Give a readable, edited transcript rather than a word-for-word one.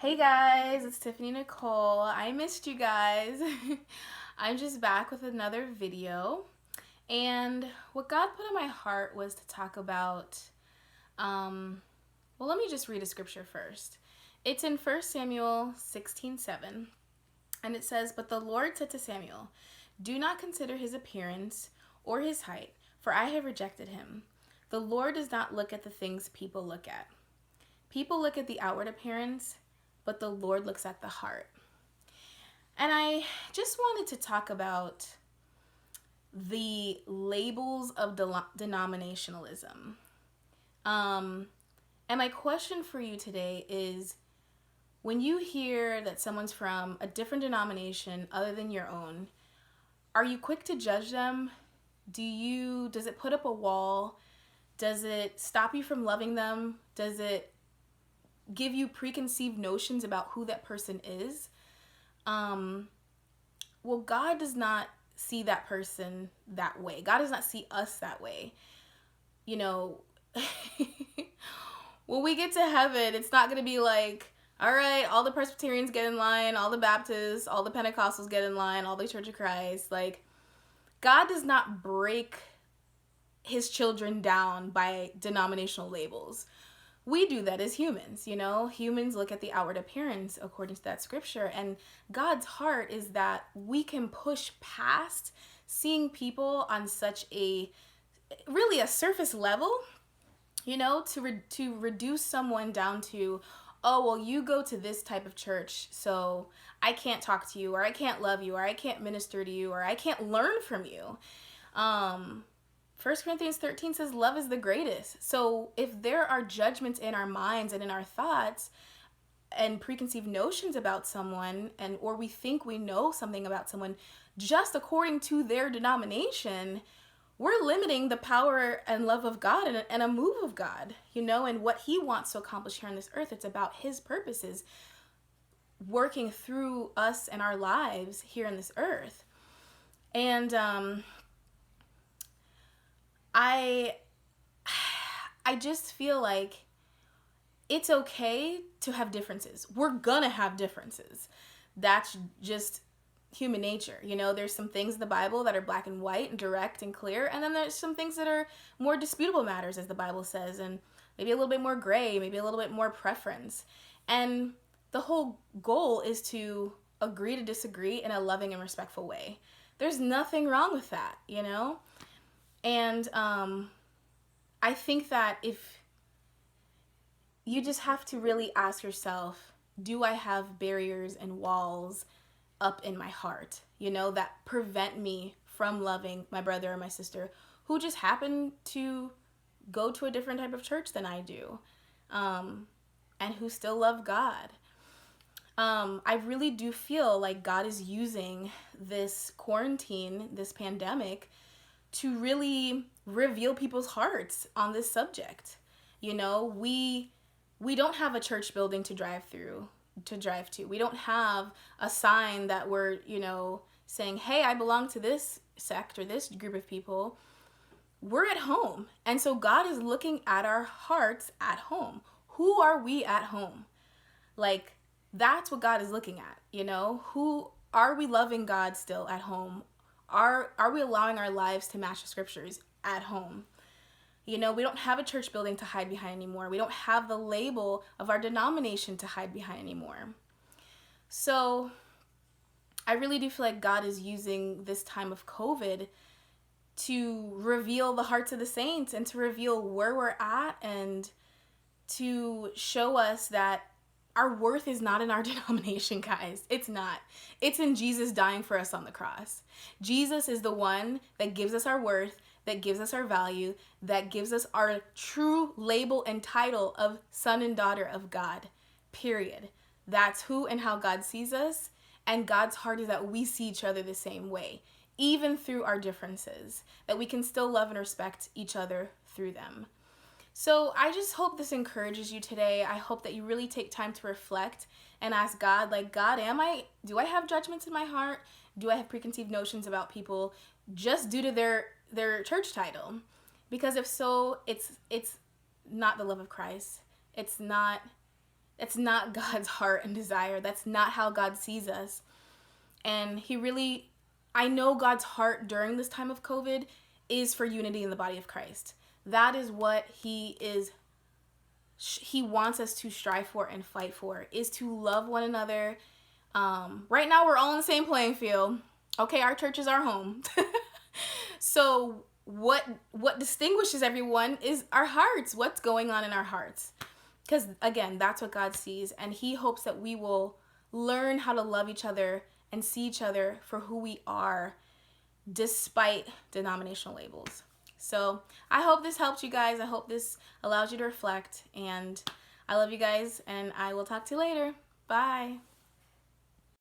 Hey guys, it's Tiffany Nicole. I missed you guys. I'm just back with another video. And what God put on my heart was to talk about, well, let me just read a scripture first. It's in 1 Samuel 16:7, and it says, "But the Lord said to Samuel, do not consider his appearance or his height, for I have rejected him. The Lord does not look at the things people look at. People look at the outward appearance, but the Lord looks at the heart." And I just wanted to talk about the labels of denominationalism. And my question for you today is, when you hear that someone's from a different denomination other than your own, are you quick to judge them? Does it put up a wall? Does it stop you from loving them? Does it give you preconceived notions about who that person is? Well, God does not see that person that way. God does not see us that way. You know, when we get to heaven, it's not going to be like, all right, all the Presbyterians get in line, all the Baptists, all the Pentecostals get in line, all the Church of Christ. Like, God does not break his children down by denominational labels. We do that as humans, Humans look at the outward appearance according to that scripture, and God's heart is that we can push past seeing people on such really a surface level, to reduce someone down to, oh, well, you go to this type of church, so I can't talk to you, or I can't love you, or I can't minister to you, or I can't learn from you. 1 Corinthians 13 says love is the greatest. So if there are judgments in our minds and in our thoughts and preconceived notions about someone, or we think we know something about someone just according to their denomination, we're limiting the power and love of God and a move of God, and what he wants to accomplish here on this earth. It's about his purposes working through us and our lives here on this earth. And I just feel like it's okay to have differences. We're gonna have differences. That's just human nature. There's some things in the Bible that are black and white and direct and clear, and then there's some things that are more disputable matters, as the Bible says, and maybe a little bit more gray, maybe a little bit more preference. And the whole goal is to agree to disagree in a loving and respectful way. There's nothing wrong with that, And I think that if you just have to really ask yourself, do I have barriers and walls up in my heart, that prevent me from loving my brother or my sister who just happen to go to a different type of church than I do, and who still love God? I really do feel like God is using this quarantine, this pandemic, to really reveal people's hearts on this subject. We don't have a church building to drive to. We don't have a sign that we're, saying, hey, I belong to this sect or this group of people. We're at home. And so God is looking at our hearts at home. Who are we at home? Like, that's what God is looking at, Who are we loving God still at home? Are we allowing our lives to match the scriptures at home? We don't have a church building to hide behind anymore. We don't have the label of our denomination to hide behind anymore. So I really do feel like God is using this time of COVID to reveal the hearts of the saints and to reveal where we're at and to show us that our worth is not in our denomination, guys. It's not. It's in Jesus dying for us on the cross. Jesus is the one that gives us our worth, that gives us our value, that gives us our true label and title of son and daughter of God, period. That's who and how God sees us, and God's heart is that we see each other the same way, even through our differences, that we can still love and respect each other through them. So I just hope this encourages you today. I hope that you really take time to reflect and ask God, God, do I have judgments in my heart? Do I have preconceived notions about people just due to their church title? Because if so, it's not the love of Christ. It's not It's not God's heart and desire. That's not how God sees us. And I know God's heart during this time of COVID is for unity in the body of Christ. That is what he wants us to strive for and fight for, is to love one another. Right now we're all on the same playing field. Okay, our church is our home. So what distinguishes everyone is our hearts. What's going on in our hearts? Because again, that's what God sees, and he hopes that we will learn how to love each other and see each other for who we are, despite denominational labels. So I hope this helped you guys. I hope this allows you to reflect, and I love you guys, and I will talk to you later. Bye.